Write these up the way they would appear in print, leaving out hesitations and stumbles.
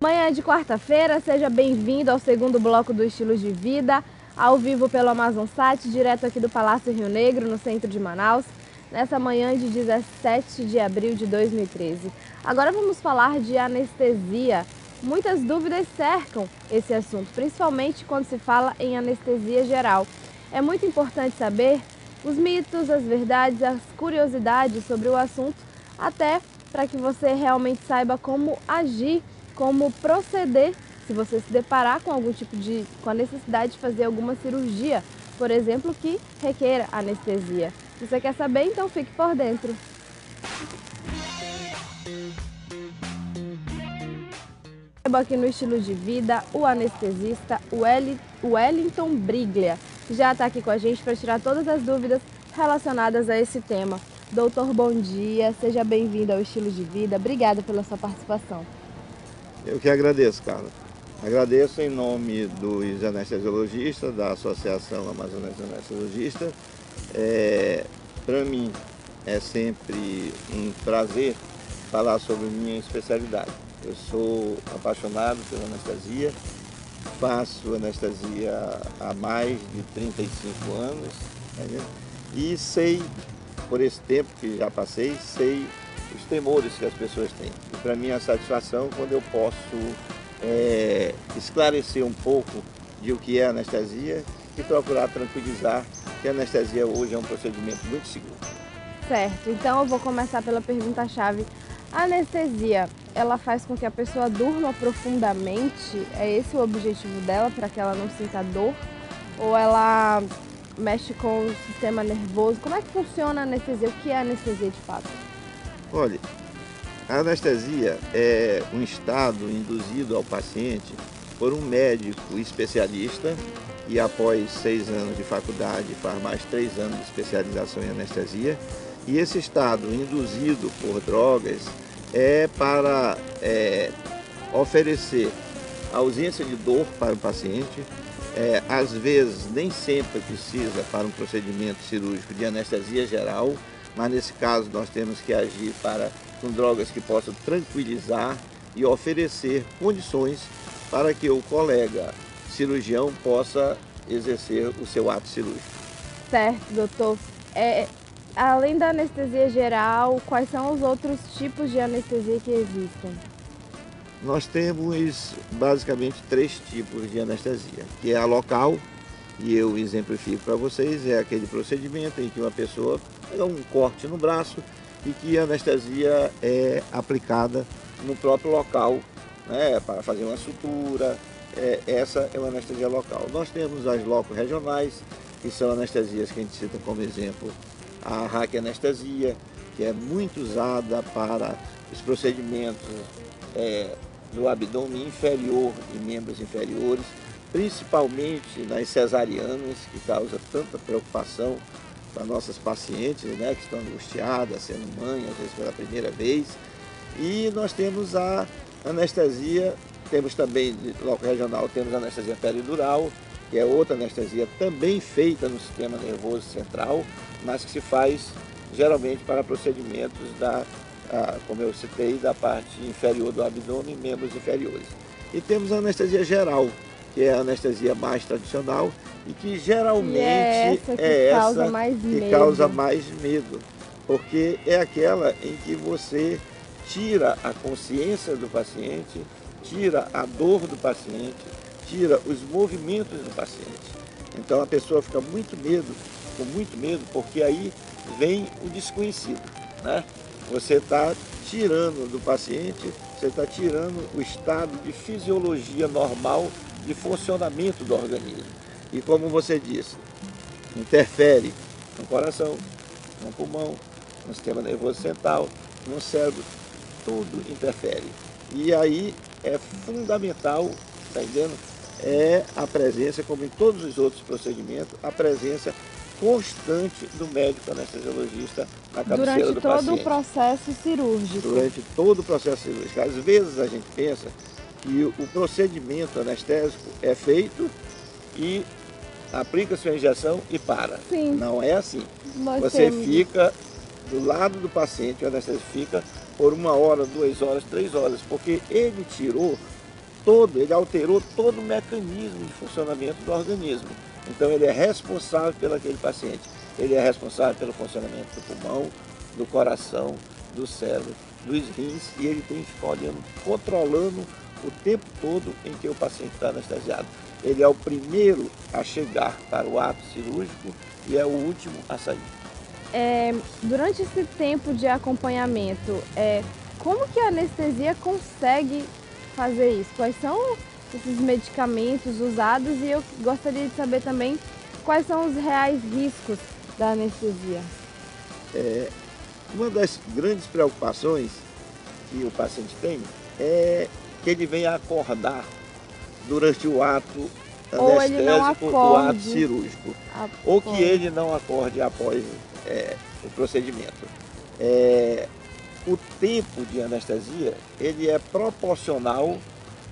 Manhã de quarta-feira, seja bem-vindo ao segundo bloco do Estilo de Vida, ao vivo pelo Amazonsat, direto aqui do Palácio Rio Negro, no centro de Manaus, nessa manhã de 17 de abril de 2013. Agora vamos falar de anestesia. Muitas dúvidas cercam esse assunto, principalmente quando se fala em anestesia geral. É muito importante saber os mitos, as verdades, as curiosidades sobre o assunto, até para que você realmente saiba como agir, como proceder se você se deparar com com a necessidade de fazer alguma cirurgia, por exemplo, que requer anestesia. Se você quer saber, então fique por dentro. Aqui no Estilo de Vida, o anestesista Wellington Briglia já está aqui com a gente para tirar todas as dúvidas relacionadas a esse tema. Doutor, bom dia, seja bem-vindo ao Estilo de Vida, obrigada pela sua participação. Eu que agradeço, Carla. Agradeço em nome dos anestesiologistas, da Associação Amazonense Anestesiologista. Para mim é sempre um prazer falar sobre minha especialidade. Eu sou apaixonado pela anestesia, faço anestesia há mais de 35 anos, né? E sei, por esse tempo que já passei, sei os temores que as pessoas têm. E para mim é a satisfação quando eu posso esclarecer um pouco de o que é anestesia e procurar tranquilizar que a anestesia hoje é um procedimento muito seguro. Certo, então eu vou começar pela pergunta-chave. A anestesia, ela faz com que a pessoa durma profundamente? É esse o objetivo dela, para que ela não sinta dor? Ou ela mexe com o sistema nervoso? Como é que funciona a anestesia? O que é anestesia de fato? Olha, a anestesia é um estado induzido ao paciente por um médico especialista e após 6 anos de faculdade faz mais 3 anos de especialização em anestesia. E esse estado induzido por drogas é para oferecer ausência de dor para o paciente. Às vezes, nem sempre precisa para um procedimento cirúrgico de anestesia geral, mas nesse caso nós temos que agir com drogas que possam tranquilizar e oferecer condições para que o colega cirurgião possa exercer o seu ato cirúrgico. Certo, doutor. Além da anestesia geral, quais são os outros tipos de anestesia que existem? Nós temos basicamente 3 tipos de anestesia, que é a local, e eu exemplifico para vocês, é aquele procedimento em que uma pessoa pega um corte no braço e que a anestesia é aplicada no próprio local, né, para fazer uma sutura. Essa é uma anestesia local. Nós temos as loco-regionais, que são anestesias que a gente cita como exemplo a raquianestesia, que é muito usada para os procedimentos do abdômen inferior e membros inferiores, principalmente nas cesarianas, que causa tanta preocupação para nossas pacientes, né, que estão angustiadas, sendo mãe, às vezes pela primeira vez. E nós temos a anestesia, temos também, loco regional, temos a anestesia peridural, que é outra anestesia também feita no sistema nervoso central, mas que se faz geralmente para procedimentos como eu citei, da parte inferior do abdômen e membros inferiores. E temos a anestesia geral, que é a anestesia mais tradicional e que geralmente causa mais medo, porque é aquela em que você tira a consciência do paciente, tira a dor do paciente, tira os movimentos do paciente. Então a pessoa fica com muito medo, porque aí vem o desconhecido, né? Você está tirando do paciente, você está tirando o estado de fisiologia normal de funcionamento do organismo. E como você disse, interfere no coração, no pulmão, no sistema nervoso central, no cérebro, tudo interfere. E aí é fundamental, está entendendo? É a presença, como em todos os outros procedimentos, a presença constante do médico anestesiologista na cabeceira do paciente. Durante todo o processo cirúrgico. Durante todo o processo cirúrgico. Às vezes a gente pensa que o procedimento anestésico é feito e aplica-se a injeção e para. Sim. Não é assim. Você fica do lado do paciente, o anestésio fica por 1 hora, 2 horas, 3 horas, porque ele tirou todo, ele alterou todo o mecanismo de funcionamento do organismo. Então ele é responsável pelo aquele paciente. Ele é responsável pelo funcionamento do pulmão, do coração, do cérebro, dos rins, e ele tem que ficar olhando, controlando o tempo todo em que o paciente está anestesiado. Ele é o primeiro a chegar para o ato cirúrgico e é o último a sair. Durante esse tempo de acompanhamento, como que a anestesia consegue fazer isso? Quais são esses medicamentos usados? E eu gostaria de saber também quais são os reais riscos da anestesia. Uma das grandes preocupações que o paciente tem é que ele venha acordar durante o ato anestésico, o ato cirúrgico, ou que ele não acorde após o procedimento. O tempo de anestesia ele é proporcional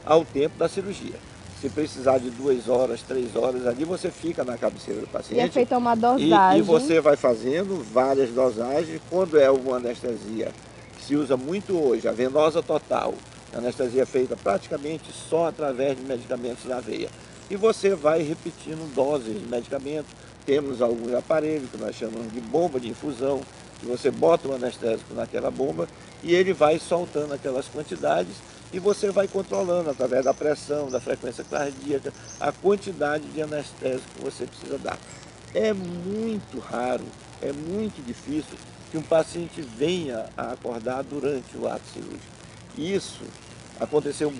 ao tempo da cirurgia. Se precisar de 2 horas, 3 horas, ali você fica na cabeceira do paciente. E é feita uma dosagem. E você vai fazendo várias dosagens. Quando é uma anestesia que se usa muito hoje, a venosa total, a anestesia é feita praticamente só através de medicamentos na veia. E você vai repetindo doses de medicamento. Temos alguns aparelhos que nós chamamos de bomba de infusão, que você bota o anestésico naquela bomba e ele vai soltando aquelas quantidades e você vai controlando através da pressão, da frequência cardíaca, a quantidade de anestésico que você precisa dar. É muito raro, é muito difícil que um paciente venha a acordar durante o ato cirúrgico. Isso aconteceu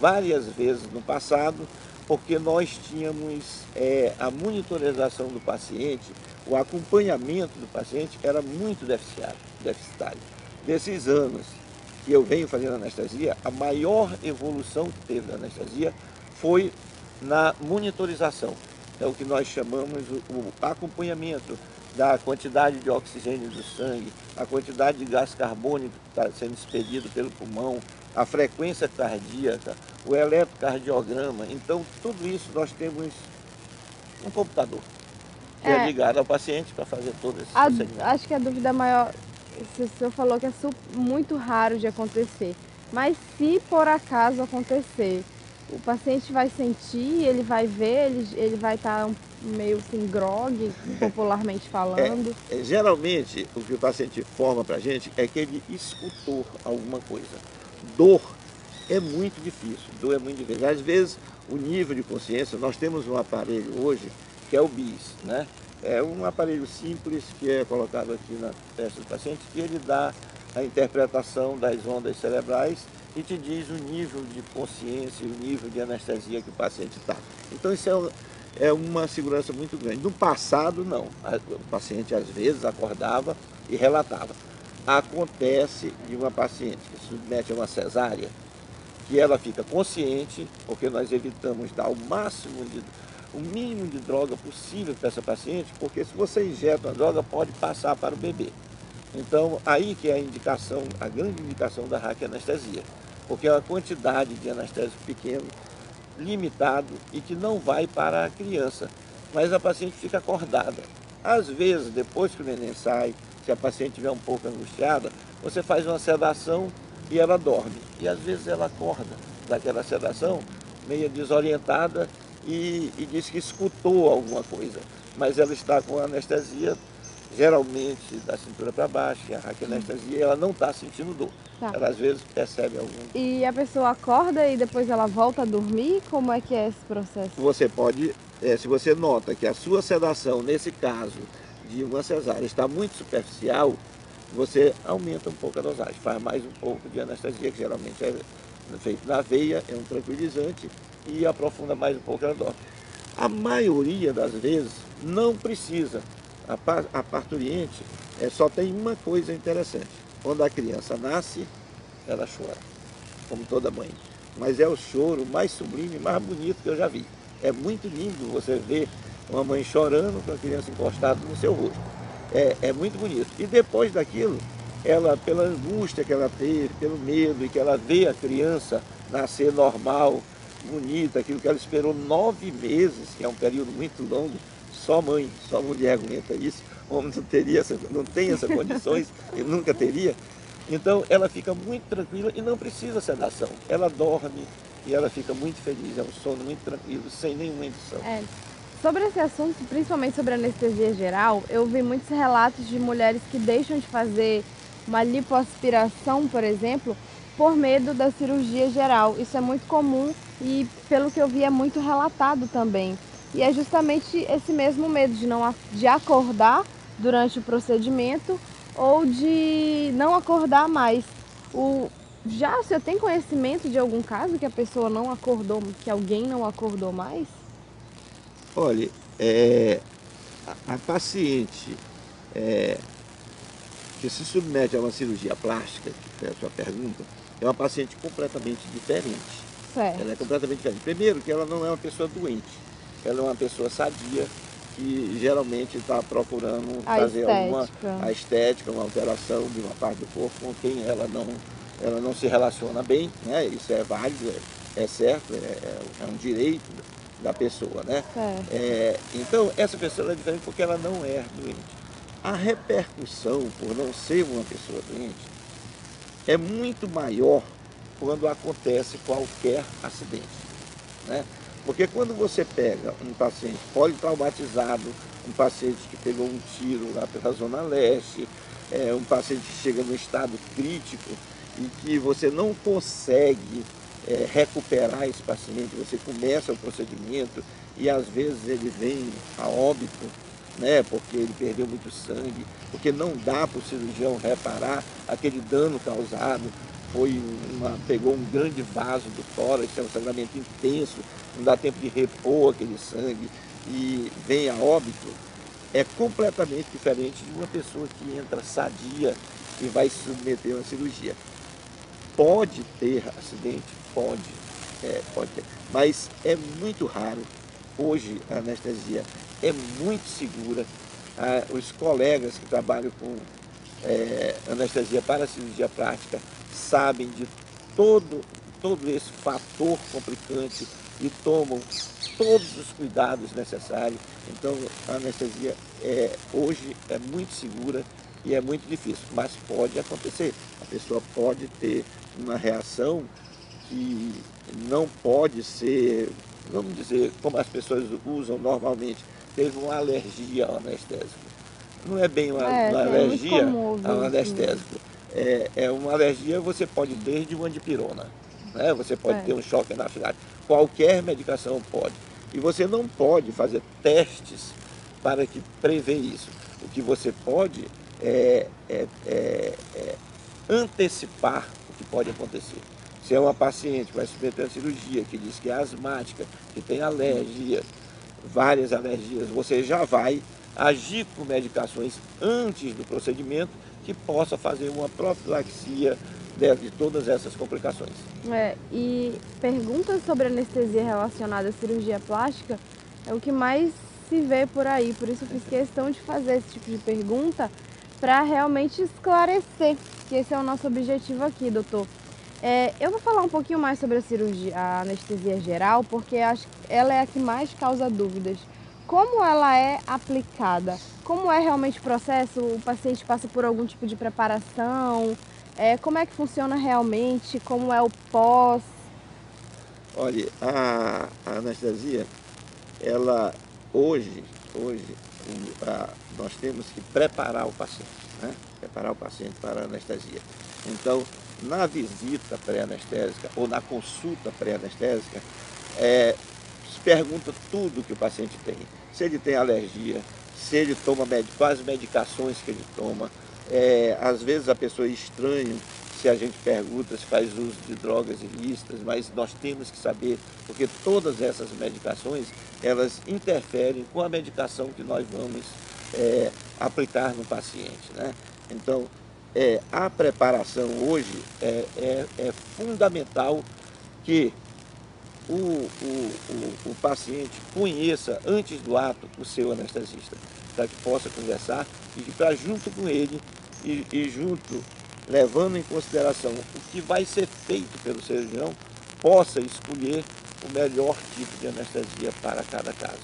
várias vezes no passado, porque nós tínhamos a monitorização do paciente, o acompanhamento do paciente era muito deficitário. Desses anos que eu venho fazendo anestesia, a maior evolução que teve da anestesia foi na monitorização. É o que nós chamamos o acompanhamento da quantidade de oxigênio do sangue, a quantidade de gás carbônico que está sendo expelido pelo pulmão, a frequência cardíaca, o eletrocardiograma. Então, tudo isso nós temos um computador que é ligado ao paciente para fazer todo esse procedimento. Acho que a dúvida maior, o senhor falou que é muito raro de acontecer, mas se por acaso acontecer, o paciente vai sentir, ele vai ver, ele vai estar meio assim grogue, popularmente falando? Geralmente, o que o paciente informa para a gente é que ele escutou alguma coisa. Dor é muito difícil, dor é muito difícil. Às vezes, o nível de consciência, nós temos um aparelho hoje, que é o BIS, né? É um aparelho simples que é colocado aqui na testa do paciente, que ele dá a interpretação das ondas cerebrais e te diz o nível de consciência e o nível de anestesia que o paciente está. Então isso é uma segurança muito grande. No passado, não. O paciente às vezes acordava e relatava. Acontece de uma paciente que se submete a uma cesárea, que ela fica consciente, porque nós evitamos dar o mínimo de droga possível para essa paciente, porque se você injeta a droga, pode passar para o bebê. Então, aí que é a indicação, a grande indicação da raquianestesia, porque é uma quantidade de anestésico pequeno, limitado e que não vai para a criança, mas a paciente fica acordada. Às vezes, depois que o neném sai, se a paciente estiver um pouco angustiada, você faz uma sedação e ela dorme. E às vezes ela acorda daquela sedação, meio desorientada e diz que escutou alguma coisa, mas ela está com anestesia, geralmente da cintura para baixo, que é a raquianestesia, e ela não está sentindo dor. Tá. Ela às vezes percebe algum... E a pessoa acorda e depois ela volta a dormir? Como é que é esse processo? Você pode, se você nota que a sua sedação, nesse caso de uma cesárea, está muito superficial, você aumenta um pouco a dosagem, faz mais um pouco de anestesia, que geralmente é feito na veia, é um tranquilizante, e aprofunda mais um pouco, ela dorme. A maioria das vezes não precisa. A parturiente só tem uma coisa interessante. Quando a criança nasce, ela chora, como toda mãe. Mas é o choro mais sublime, mais bonito que eu já vi. É muito lindo você ver uma mãe chorando com a criança encostada no seu rosto. É muito bonito. E depois daquilo, ela, pela angústia que ela teve, pelo medo, e que ela vê a criança nascer normal, bonita, aquilo que ela esperou 9 meses, que é um período muito longo, só mãe, só mulher aguenta isso, o homem não tem essas condições, ele nunca teria. Então ela fica muito tranquila e não precisa sedação. Ela dorme, e ela fica muito feliz, é um sono muito tranquilo, sem nenhuma indução. Sobre esse assunto, principalmente sobre anestesia geral, eu vi muitos relatos de mulheres que deixam de fazer uma lipoaspiração, por exemplo, por medo da cirurgia geral. Isso é muito comum e, pelo que eu vi, é muito relatado também. E é justamente esse mesmo medo de acordar durante o procedimento ou de não acordar mais. Já o senhor tem conhecimento de algum caso que a pessoa não acordou, que alguém não acordou mais? Olha, a paciente que se submete a uma cirurgia plástica, que foi a sua pergunta, é uma paciente completamente diferente. Certo. Ela é completamente diferente. Primeiro que ela não é uma pessoa doente, ela é uma pessoa sadia que geralmente está procurando fazer a estética, uma alteração de uma parte do corpo com quem ela não se relaciona bem, né? Isso é válido, é certo, é um direito da pessoa, né? Então, essa pessoa é diferente porque ela não é doente. A repercussão por não ser uma pessoa doente é muito maior quando acontece qualquer acidente, né? Porque quando você pega um paciente politraumatizado, um paciente que pegou um tiro lá pela Zona Leste, um paciente que chega num estado crítico e que você não consegue recuperar esse paciente, você começa o procedimento e às vezes ele vem a óbito, né, porque ele perdeu muito sangue, porque não dá para o cirurgião reparar aquele dano causado, pegou um grande vaso do tórax, é um sangramento intenso, não dá tempo de repor aquele sangue e vem a óbito, é completamente diferente de uma pessoa que entra sadia e vai se submeter a uma cirurgia. Pode ter acidente? Pode ter, mas é muito raro. Hoje a anestesia é muito segura. Os colegas que trabalham com anestesia para cirurgia plástica sabem de todo esse fator complicante e tomam todos os cuidados necessários. Então a anestesia hoje é muito segura e é muito difícil, mas pode acontecer. A pessoa pode ter uma reação que não pode ser, vamos dizer, como as pessoas usam normalmente, teve uma alergia ao anestésico. Não é bem uma alergia ao anestésico. É uma alergia, você pode ter de uma dipirona, né? Você pode ter um choque anafilático. Qualquer medicação pode. E você não pode fazer testes para que prever isso. O que você pode antecipar o que pode acontecer. Se é uma paciente que vai submeter a cirurgia, que diz que é asmática, que tem alergia, várias alergias, você já vai agir com medicações antes do procedimento que possa fazer uma profilaxia de todas essas complicações. E perguntas sobre anestesia relacionada à cirurgia plástica é o que mais se vê por aí, por isso eu fiz questão de fazer esse tipo de pergunta para realmente esclarecer, que esse é o nosso objetivo aqui, doutor. Eu vou falar um pouquinho mais sobre a anestesia geral, porque acho que ela é a que mais causa dúvidas. Como ela é aplicada? Como é realmente o processo? O paciente passa por algum tipo de preparação? Como é que funciona realmente? Como é o pós? Olha, a anestesia, ela hoje nós temos que preparar o paciente, né? Preparar o paciente para a anestesia. Então, na visita pré-anestésica ou na consulta pré-anestésica, se pergunta tudo que o paciente tem. Se ele tem alergia, se ele toma quais medicações que ele toma. Às vezes a pessoa é estranha se a gente pergunta se faz uso de drogas ilícitas, mas nós temos que saber, porque todas essas medicações, elas interferem com a medicação que nós vamos aplicar no paciente, né? Então, a preparação hoje é fundamental que o paciente conheça antes do ato o seu anestesista, para que possa conversar e para junto com ele e junto, levando em consideração o que vai ser feito pelo cirurgião, possa escolher o melhor tipo de anestesia para cada caso.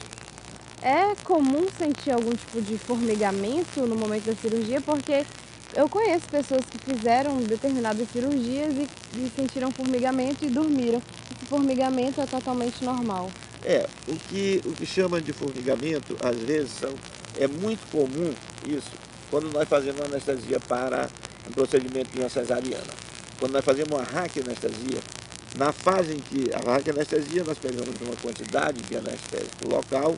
É comum sentir algum tipo de formigamento no momento da cirurgia, porque eu conheço pessoas que fizeram determinadas cirurgias e sentiram formigamento e dormiram. formigamento é totalmente normal. O que chama de formigamento, às vezes, é muito comum isso quando nós fazemos anestesia para um procedimento de uma cesariana. Quando nós fazemos uma raquianestesia, na fase em que a raquianestesia nós pegamos uma quantidade de anestésico local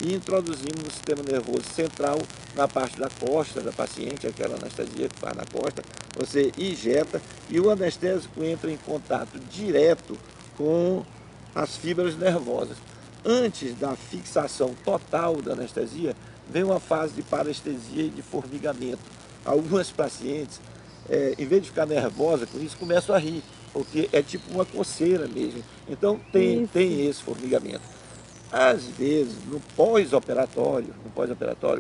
e introduzimos no sistema nervoso central, na parte da costa da paciente, aquela anestesia que faz na costa, você injeta e o anestésico entra em contato direto com as fibras nervosas. Antes da fixação total da anestesia, vem uma fase de parestesia e de formigamento. Algumas pacientes, em vez de ficar nervosa com isso, começam a rir, porque é tipo uma coceira mesmo. Então tem esse formigamento. Às vezes, no pós-operatório,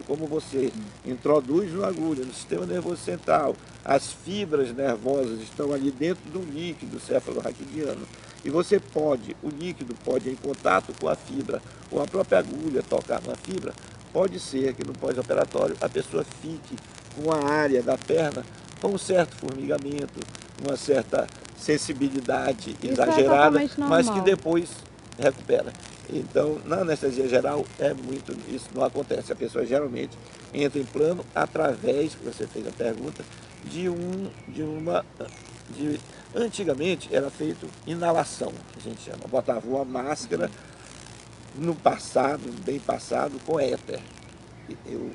como você introduz uma agulha no sistema nervoso central, as fibras nervosas estão ali dentro do líquido cefalorraquidiano, e o líquido pode ir em contato com a fibra, ou a própria agulha tocar na fibra, pode ser que no pós-operatório a pessoa fique com a área da perna com um certo formigamento, uma certa sensibilidade exagerada, mas que depois recupera. Então, na anestesia geral, isso não acontece. A pessoa geralmente entra em plano através, que você fez a pergunta, antigamente era feito inalação, a gente chama. Botava uma máscara no passado, bem passado, com éter. Eu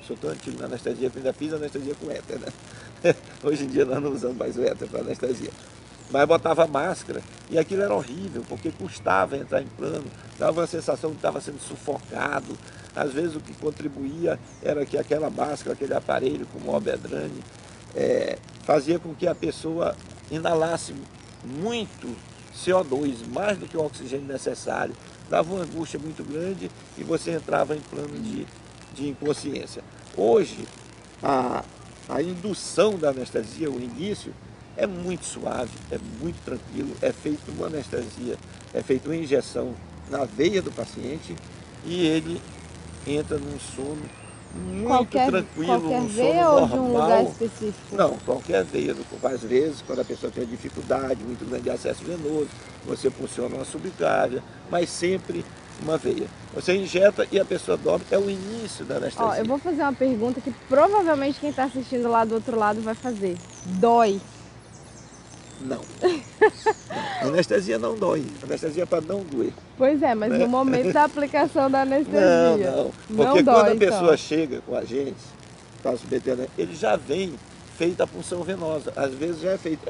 sou tão antigo na anestesia que ainda fiz anestesia com éter, né? Hoje em dia nós não usamos mais o éter para anestesia. Mas botava máscara e aquilo era horrível, porque custava entrar em plano, dava uma sensação que estava sendo sufocado. Às vezes o que contribuía era que aquela máscara, aquele aparelho como o Obedrane, fazia com que a pessoa inalasse muito CO2, mais do que o oxigênio necessário. Dava uma angústia muito grande e você entrava em plano de inconsciência. Hoje, a indução da anestesia, o início, é muito suave, é muito tranquilo, é feito uma anestesia, é feita uma injeção na veia do paciente e ele entra num sono muito tranquilo, qualquer um veia sono ou normal. De um lugar específico? Não, qualquer veia. Às vezes, quando a pessoa tem dificuldade muito grande de acesso venoso, você funciona uma subclávia, mas sempre uma veia. Você injeta e a pessoa dorme, é o início da anestesia. Eu vou fazer uma pergunta que provavelmente quem está assistindo lá do outro lado vai fazer. Dói? Não. A anestesia não dói. A anestesia é para não doer. Pois é, mas no momento da aplicação da anestesia. Não. Porque quando a pessoa chega com a gente, está submetendo, ele já vem feita a punção venosa. Às vezes já é feito.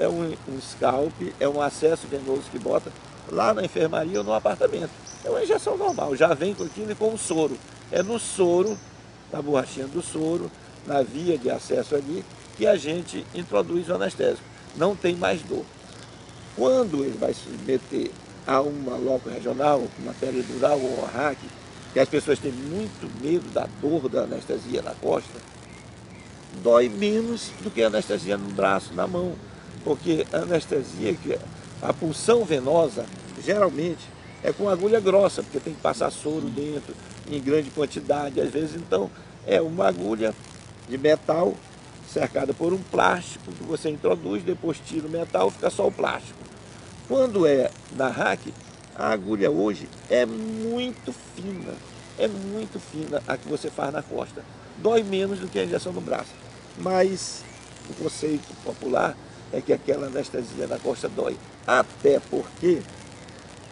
É um scalp, é um acesso venoso que bota lá na enfermaria ou no apartamento. É uma injeção normal, já vem com aquilo e com o soro. É no soro, na borrachinha do soro, na via de acesso ali, que a gente introduz o anestésico. Não tem mais dor. Quando ele vai se submeter a uma loco regional, uma peridural ou uma RAC, que as pessoas têm muito medo da dor da anestesia na costa, dói menos do que a anestesia no braço, na mão. Porque a anestesia, a punção venosa, geralmente é com agulha grossa, porque tem que passar soro dentro, em grande quantidade, às vezes. Então, é uma agulha de metal cercada por um plástico que você introduz, depois tira o metal, fica só o plástico. Quando é na RAC, a agulha hoje é muito fina a que você faz na costa. Dói menos do que a injeção no braço, mas o conceito popular é que aquela anestesia na costa dói, até porque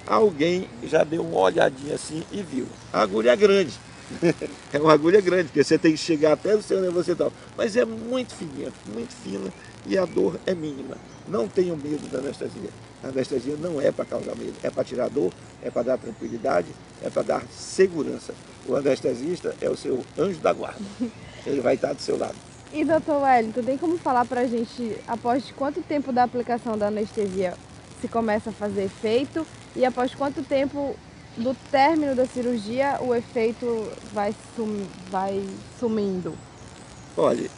alguém já deu uma olhadinha assim e viu. A agulha é grande. É uma agulha grande, porque você tem que chegar até o seu nervoso central. Mas é muito fininha, muito fina e a dor é mínima. Não tenham medo da anestesia. A anestesia não é para causar medo, é para tirar dor, é para dar tranquilidade, é para dar segurança. O anestesista é o seu anjo da guarda. Ele vai estar do seu lado. E doutor Wellington, tem como falar para a gente após quanto tempo da aplicação da anestesia se começa a fazer efeito e após quanto tempo do término da cirurgia o efeito vai sumindo? Olha,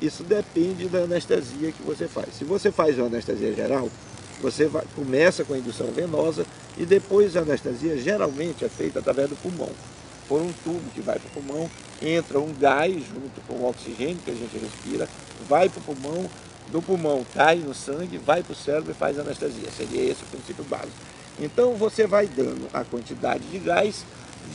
isso depende da anestesia que você faz. Se você faz uma anestesia geral, você começa com a indução venosa e depois a anestesia geralmente é feita através do pulmão. Por um tubo que vai para o pulmão, entra um gás junto com o oxigênio que a gente respira, vai para o pulmão, do pulmão cai no sangue, vai para o cérebro e faz anestesia. Seria esse o princípio básico. Então você vai dando a quantidade de gás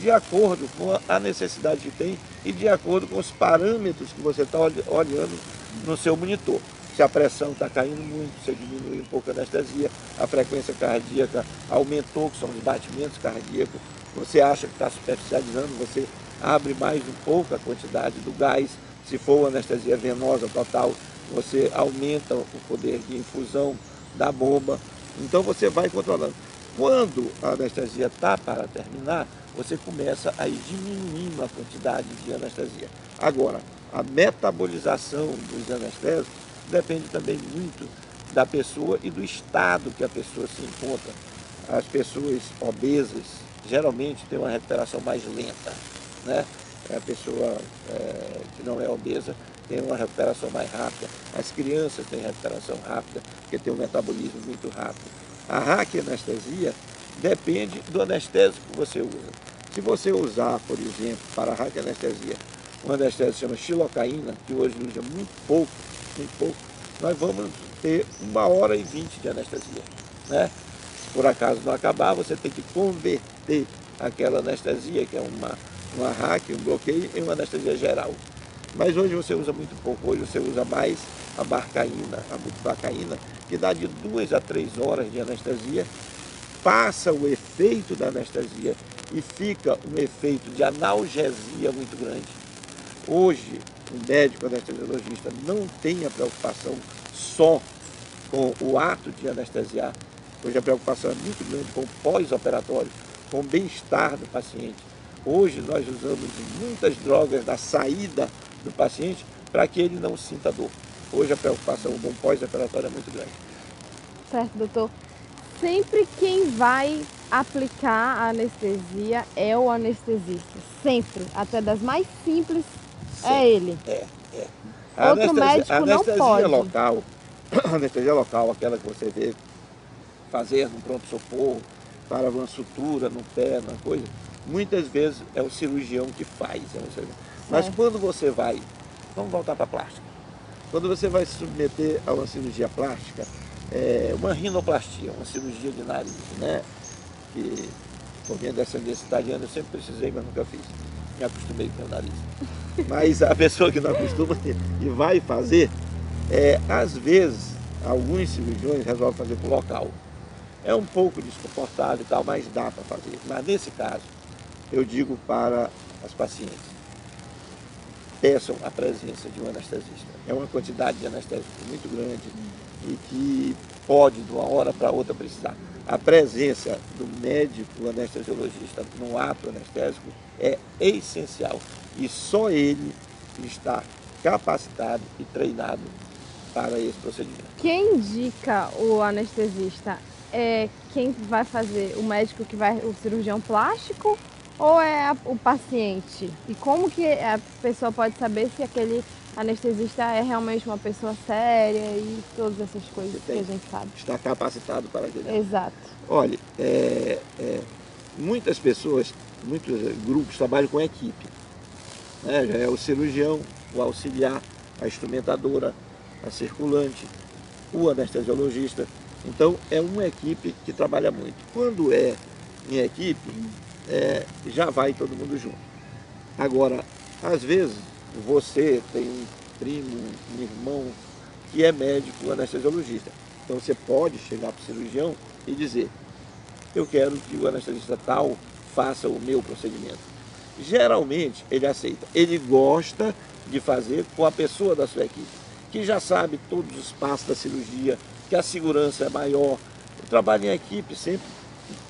de acordo com a necessidade que tem e de acordo com os parâmetros que você está olhando no seu monitor. Se a pressão está caindo muito, você diminui um pouco a anestesia, a frequência cardíaca aumentou, que são os batimentos cardíacos, você acha que está superficializando, você abre mais um pouco a quantidade do gás. Se for uma anestesia venosa total, você aumenta o poder de infusão da bomba. Então você vai controlando. Quando a anestesia está para terminar, você começa a ir diminuindo a quantidade de anestesia. Agora, a metabolização dos anestésicos depende também muito da pessoa e do estado que a pessoa se encontra. As pessoas obesas geralmente têm uma recuperação mais lenta, né? A pessoa que não é obesa tem uma recuperação mais rápida. As crianças têm recuperação rápida, porque tem um metabolismo muito rápido. A raquianestesia depende do anestésico que você usa. Se você usar, por exemplo, para a raquianestesia, um anestésico que chama xilocaína, que hoje usa muito pouco, nós vamos ter 1h20 de anestesia, né? Se por acaso não acabar, você tem que converter aquela anestesia, que é uma raquia, um bloqueio, em uma anestesia geral. Mas hoje você usa muito pouco, hoje você usa mais a barcaína, a bupivacaína, que dá de 2 a 3 horas de anestesia, passa o efeito da anestesia e fica um efeito de analgesia muito grande. Hoje, o médico anestesiologista não tem a preocupação só com o ato de anestesiar. Hoje a preocupação é muito grande com o pós-operatório, com o bem-estar do paciente. Hoje nós usamos muitas drogas da saída do paciente para que ele não sinta dor. Hoje a preocupação com o pós-operatório é muito grande. Certo, doutor. Sempre quem vai aplicar a anestesia é o anestesista. Sempre. Até das mais simples é ele. Outro médico não pode. A anestesia local, aquela que você vê fazer no pronto-socorro, para uma sutura no pé, na coisa, muitas vezes é o cirurgião que faz. Mas quando você vai, vamos voltar para a plástica, quando você vai se submeter a uma cirurgia plástica, uma rinoplastia, uma cirurgia de nariz, né? Que, por minha descendência italiana, eu sempre precisei, mas nunca fiz. Me acostumei com o nariz. Mas a pessoa que não acostuma e vai fazer, às vezes, alguns cirurgiões resolvem fazer para o local. É um pouco desconfortável e tal, mas dá para fazer. Mas nesse caso, eu digo para as pacientes, peçam a presença de um anestesista. É uma quantidade de anestésico muito grande e que pode, de uma hora para outra, precisar. A presença do médico anestesiologista no ato anestésico é essencial e só ele está capacitado e treinado para esse procedimento. Quem indica o anestesista? É quem vai fazer, o médico que vai, o cirurgião plástico, ou é o paciente? E como que a pessoa pode saber se aquele anestesista é realmente uma pessoa séria e todas essas coisas que a gente sabe? Está capacitado para aquele. Exato. Olha, muitas pessoas, muitos grupos trabalham com equipe. Né? Já é o cirurgião, o auxiliar, a instrumentadora, a circulante, o anestesiologista. Então, é uma equipe que trabalha muito. Quando é em equipe, já vai todo mundo junto. Agora, às vezes, você tem um primo, um irmão, que é médico anestesiologista. Então, você pode chegar para o cirurgião e dizer, eu quero que o anestesista tal faça o meu procedimento. Geralmente, ele aceita. Ele gosta de fazer com a pessoa da sua equipe, que já sabe todos os passos da cirurgia, que a segurança é maior. O trabalho em equipe sempre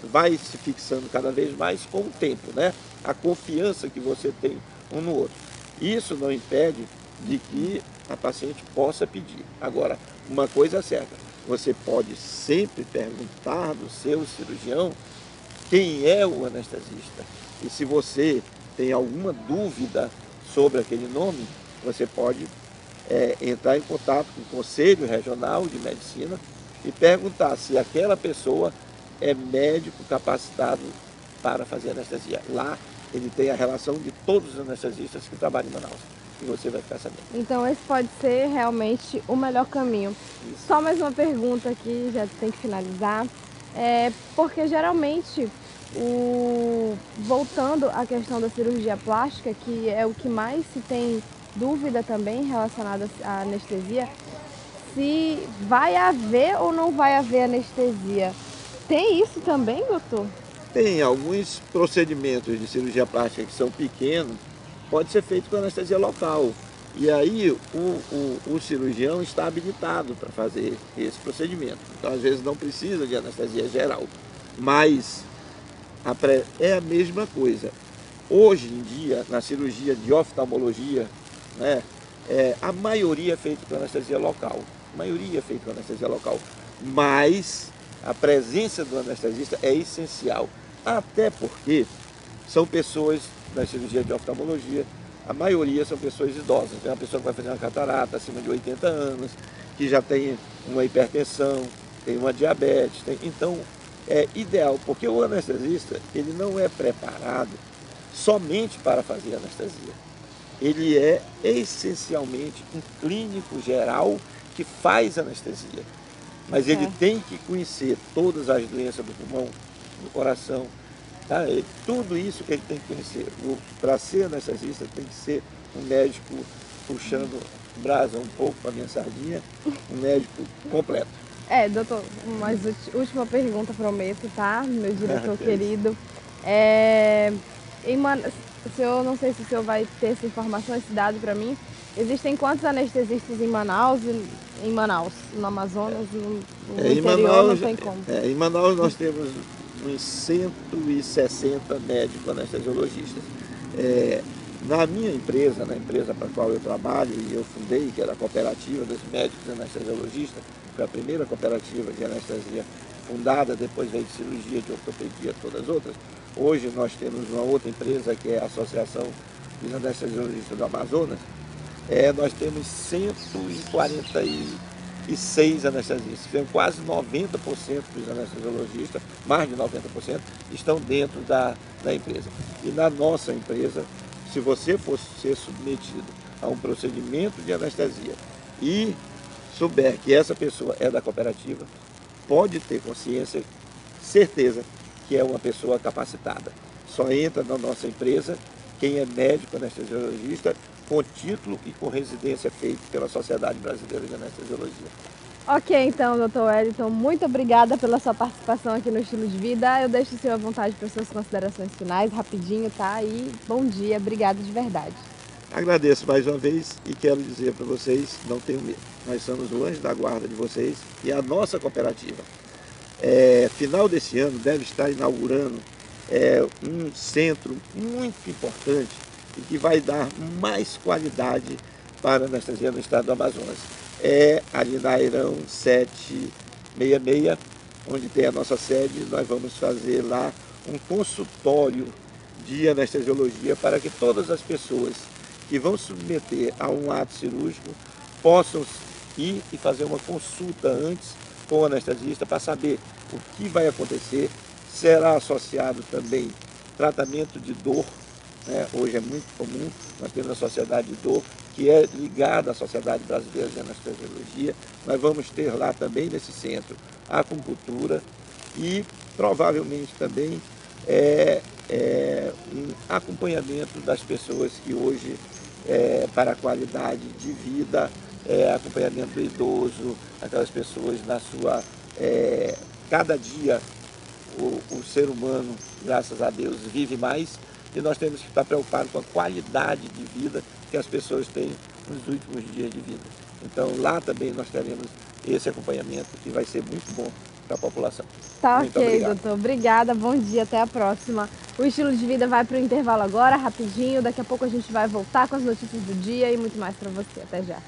vai se fixando cada vez mais com o tempo, né? A confiança que você tem um no outro. Isso não impede de que a paciente possa pedir. Agora, uma coisa é certa, você pode sempre perguntar do seu cirurgião quem é o anestesista. E se você tem alguma dúvida sobre aquele nome, você pode entrar em contato com o Conselho Regional de Medicina e perguntar se aquela pessoa é médico capacitado para fazer anestesia. Lá ele tem a relação de todos os anestesistas que trabalham em Manaus. e você vai ficar sabendo. Então esse pode ser realmente o melhor caminho. Isso. Só mais uma pergunta aqui, já tem que finalizar. Porque geralmente, voltando à questão da cirurgia plástica, que é o que mais se tem dúvida também relacionada à anestesia, se vai haver ou não vai haver anestesia. Tem isso também, doutor? Tem alguns procedimentos de cirurgia plástica que são pequenos, pode ser feito com anestesia local. E aí o cirurgião está habilitado para fazer esse procedimento. Então, às vezes, não precisa de anestesia geral. Mas é a mesma coisa. Hoje em dia, na cirurgia de oftalmologia, né, a maioria é feita com anestesia local. A maioria é feita com anestesia local. Mas a presença do anestesista é essencial. Até porque são pessoas da cirurgia de oftalmologia, a maioria são pessoas idosas. Tem uma pessoa que vai fazer uma catarata acima de 80 anos, que já tem uma hipertensão, tem uma diabetes. Então, é ideal, porque o anestesista ele não é preparado somente para fazer anestesia. Ele é essencialmente um clínico geral que faz anestesia. Mas ele tem que conhecer todas as doenças do pulmão, do coração, tá? Tudo isso que ele tem que conhecer. Para ser anestesista tem que ser um médico puxando brasa um pouco para a minha sardinha, um médico completo. Doutor, mas última pergunta, prometo, tá? Meu diretor querido. Eu não sei se o senhor vai ter essa informação, esse dado para mim. Existem quantos anestesistas em Manaus? No Amazonas, no interior, Manaus, não tem como. Em Manaus nós temos uns 160 médicos anestesiologistas. Na minha empresa, na empresa para a qual eu trabalho e eu fundei, que era a Cooperativa dos Médicos Anestesiologistas, foi a primeira cooperativa de anestesia fundada, depois veio de cirurgia, de ortopedia, todas as outras. Hoje nós temos uma outra empresa que é a Associação dos Anestesiologistas do Amazonas. Nós temos 146 anestesistas, então, quase 90% dos anestesiologistas, mais de 90%, estão dentro da empresa. E na nossa empresa, se você fosse ser submetido a um procedimento de anestesia e souber que essa pessoa é da cooperativa, pode ter consciência, certeza que é uma pessoa capacitada. Só entra na nossa empresa quem é médico anestesiologista com título e com residência feito pela Sociedade Brasileira de Anestesiologia. Ok, então, doutor Wellington, muito obrigada pela sua participação aqui no Estilo de Vida. Eu deixo o senhor à vontade para suas considerações finais, rapidinho, tá? E bom dia, obrigado de verdade. Agradeço mais uma vez e quero dizer para vocês, não tenham medo. Nós somos o anjo da guarda de vocês e a nossa cooperativa. Final desse ano deve estar inaugurando um centro muito importante e que vai dar mais qualidade para a anestesia no estado do Amazonas. Ali na Airão 766, onde tem a nossa sede, nós vamos fazer lá um consultório de anestesiologia para que todas as pessoas que vão submeter a um ato cirúrgico possam ir e fazer uma consulta antes com o anestesista para saber o que vai acontecer. Será associado também tratamento de dor, né? Hoje é muito comum, nós temos a Sociedade de Dor, que é ligada à Sociedade Brasileira de Anestesiologia. Nós vamos ter lá também nesse centro a acupuntura e provavelmente também um acompanhamento das pessoas que hoje, para a qualidade de vida, acompanhamento do idoso, aquelas pessoas na sua... cada dia o ser humano, graças a Deus, vive mais e nós temos que estar preocupados com a qualidade de vida que as pessoas têm nos últimos dias de vida. Então lá também nós teremos esse acompanhamento que vai ser muito bom para a população. Tá, ok, doutor. Obrigada, bom dia, até a próxima. O Estilo de Vida vai para o intervalo agora, rapidinho. Daqui a pouco a gente vai voltar com as notícias do dia e muito mais para você. Até já.